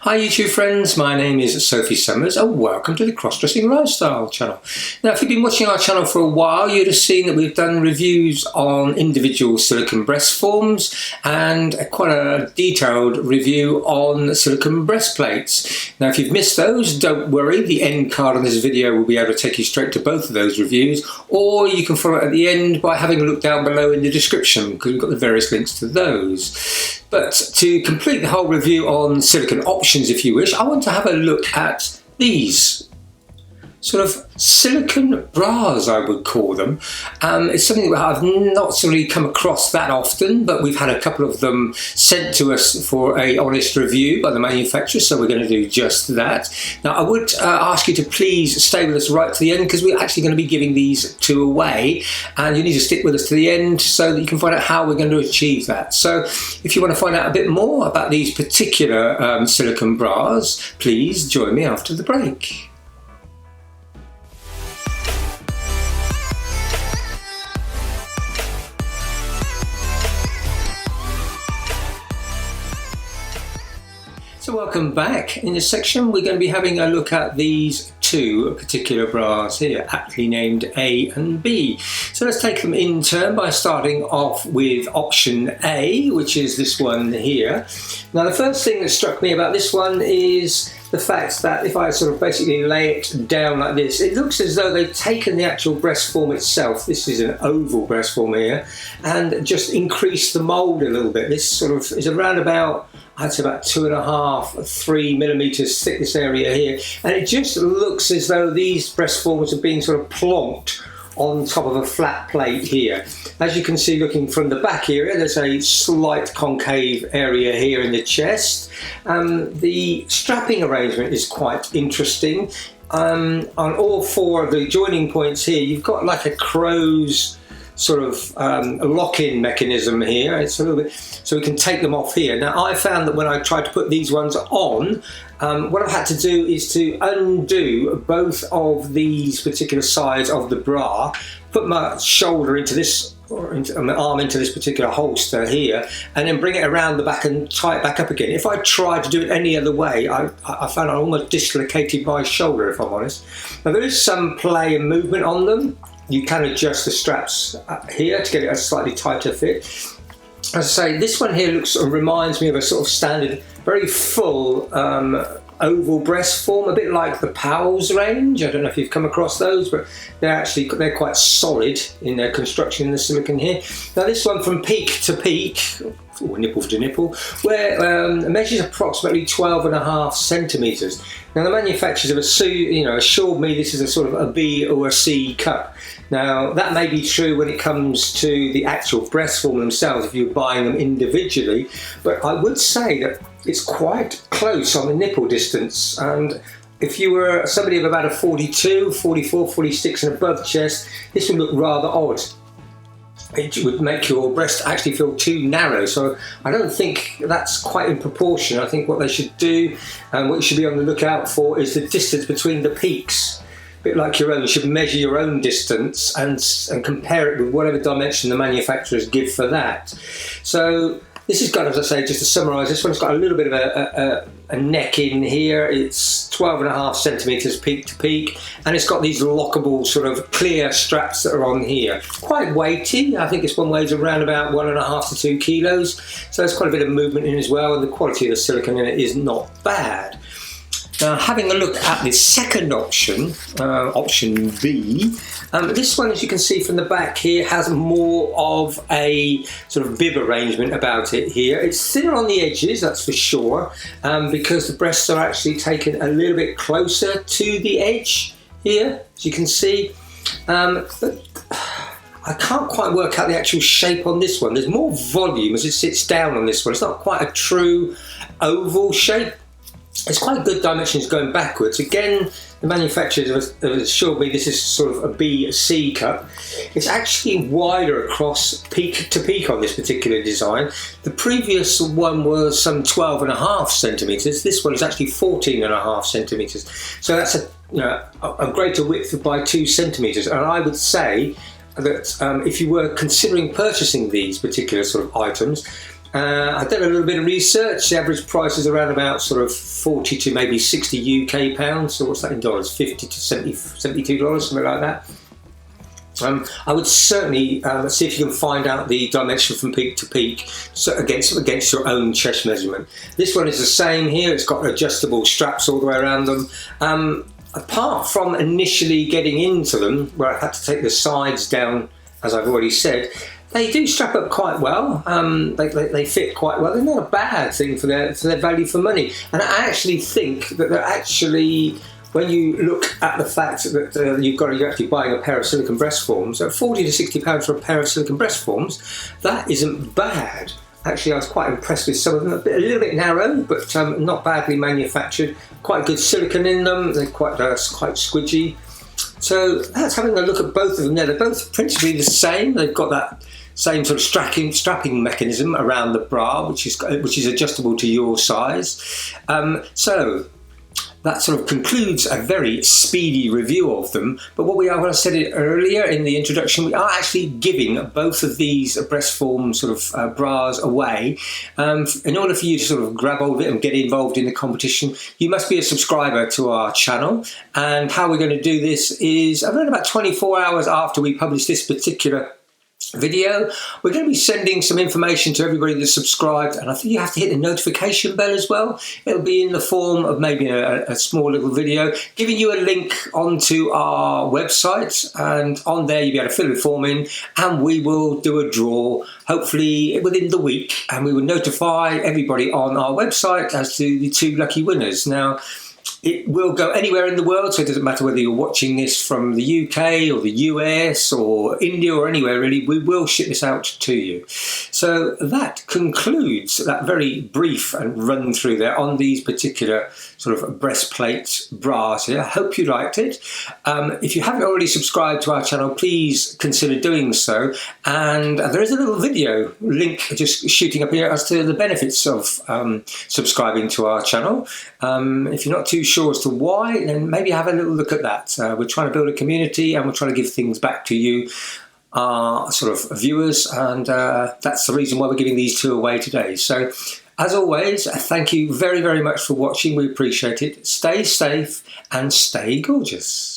Hi YouTube friends, my name is Sophie Summers and welcome to the Crossdressing Lifestyle channel. Now if you've been watching our channel for a while, you'd have seen that we've done reviews on individual silicone breast forms and quite a detailed review on silicone breastplates. Now if you've missed those, don't worry, the end card on this video will be able to take you straight to both of those reviews, or you can follow it at the end by having a look down below in the description because we've got the various links to those. But to complete the whole review on silicone options, if you wish, I want to have a look at these sort of silicone bras, I would call them. It's something that I've not really come across that often, but we've had a couple of them sent to us for an honest review by the manufacturer, so we're going to do just that. Now I would ask you to please stay with us right to the end because we're actually going to be giving these two away, and you need to stick with us to the end so that you can find out how we're going to achieve that. So if you want to find out a bit more about these particular silicone bras, please join me after the break. So welcome back. In this section we're going to be having a look at these two particular bras here, aptly named A and B. So let's take them in turn by starting off with option A, which is this one here. Now the first thing that struck me about this one is the fact that if I sort of basically lay it down like this, it looks as though they've taken the actual breast form itself, this is an oval breast form here, and just increased the mould a little bit. This sort of is around about, I'd say about 2.5 3 millimeters thick, this area here, and it just looks as though these breast forms are being sort of plonked on top of a flat plate here. As you can see, looking from the back area, there's a slight concave area here in the chest. The strapping arrangement is quite interesting. On all four of the joining points here, you've got like a crow's sort of lock-in mechanism here. It's a little bit, so we can take them off here. Now I found that when I tried to put these ones on, what I've had to do is to undo both of these particular sides of the bra, put my shoulder into this, or my arm into this particular holster here, and then bring it around the back and tie it back up again. If I tried to do it any other way, I found I almost dislocated my shoulder, if I'm honest. Now there is some play and movement on them. You can adjust the straps here to get it a slightly tighter fit. As I say, this one here looks and reminds me of a sort of standard, very full oval breast form, a bit like the Powell's range. I don't know if you've come across those, but they're quite solid in their construction in the silicone here. Now this one from peak to peak, or nipple to nipple, where it measures approximately 12.5 centimeters. Now the manufacturers have assured me this is a sort of a B or a C cup. Now that may be true when it comes to the actual breast form themselves if you're buying them individually, but I would say that it's quite close on the nipple distance, and if you were somebody of about a 42, 44, 46 and above chest, this would look rather odd. It would make your breast actually feel too narrow, so I don't think that's quite in proportion. I think what they should do, and what you should be on the lookout for, is the distance between the peaks. A bit like your own, you should measure your own distance and compare it with whatever dimension the manufacturers give for that. So this has got, as I say, just to summarise, this one's got a little bit of a neck in here. It's 12.5 centimeters peak to peak, and it's got these lockable sort of clear straps that are on here. Quite weighty. I think this one weighs around about 1.5 to 2 kilos, so there's quite a bit of movement in as well, and the quality of the silicone in it is not bad. Now, having a look at the second option, option B, this one, as you can see from the back here, has more of a sort of bib arrangement about it here. It's thinner on the edges, that's for sure, because the breasts are actually taken a little bit closer to the edge here, as you can see. But I can't quite work out the actual shape on this one. There's more volume as it sits down on this one. It's not quite a true oval shape. It's quite good dimensions going backwards. Again, the manufacturers have assured me this is sort of a B-C cup. It's actually wider across peak to peak on this particular design. The previous one was some 12.5 centimeters. This one is actually 14.5 centimeters. So that's a greater width by 2 centimeters. And I would say that if you were considering purchasing these particular sort of items, I've done a little bit of research. The average price is around about sort of 40 to maybe 60 UK pounds. So what's that in dollars? 50 to 70, $72, something like that. I would certainly see if you can find out the dimension from peak to peak, so against your own chest measurement. This one is the same here. It's got adjustable straps all the way around them. Apart from initially getting into them, where I had to take the sides down, as I've already said, they do strap up quite well. They fit quite well. They're not a bad thing for their value for money. And I actually think that they're actually, when you look at the fact that you're actually buying a pair of silicone breast forms, at £40 to £60 for a pair of silicone breast forms, that isn't bad. Actually, I was quite impressed with some of them. A little bit narrow, but not badly manufactured. Quite good silicone in them. They're quite squidgy. So that's having a look at both of them there. They're both principally the same. They've got that same sort of strapping mechanism around the bra, which is adjustable to your size. So that sort of concludes a very speedy review of them. But what I said it earlier in the introduction, we are actually giving both of these breast form sort of bras away. In order for you to sort of grab hold of it and get involved in the competition, you must be a subscriber to our channel. And how we're going to do this is around about 24 hours after we publish this particular video, we're going to be sending some information to everybody that's subscribed, and I think you have to hit the notification bell as well. It'll be in the form of maybe a small little video giving you a link onto our website, and on there you'll be able to fill the form in, and we will do a draw hopefully within the week, and we will notify everybody on our website as to the 2 lucky winners. Now, it will go anywhere in the world, so it doesn't matter whether you're watching this from the UK or the US or India or anywhere really, we will ship this out to you. So that concludes that very brief and run through there on these particular sort of breastplate bras here. I hope you liked it. If you haven't already subscribed to our channel, please consider doing so. And there is a little video link just shooting up here as to the benefits of subscribing to our channel. If you're not too sure as to why, then maybe have a little look at that. We're trying to build a community, and we're trying to give things back to you, our sort of viewers, and that's the reason why we're giving these 2 away today. So as always, thank you very, very much for watching. We appreciate it. Stay safe and stay gorgeous.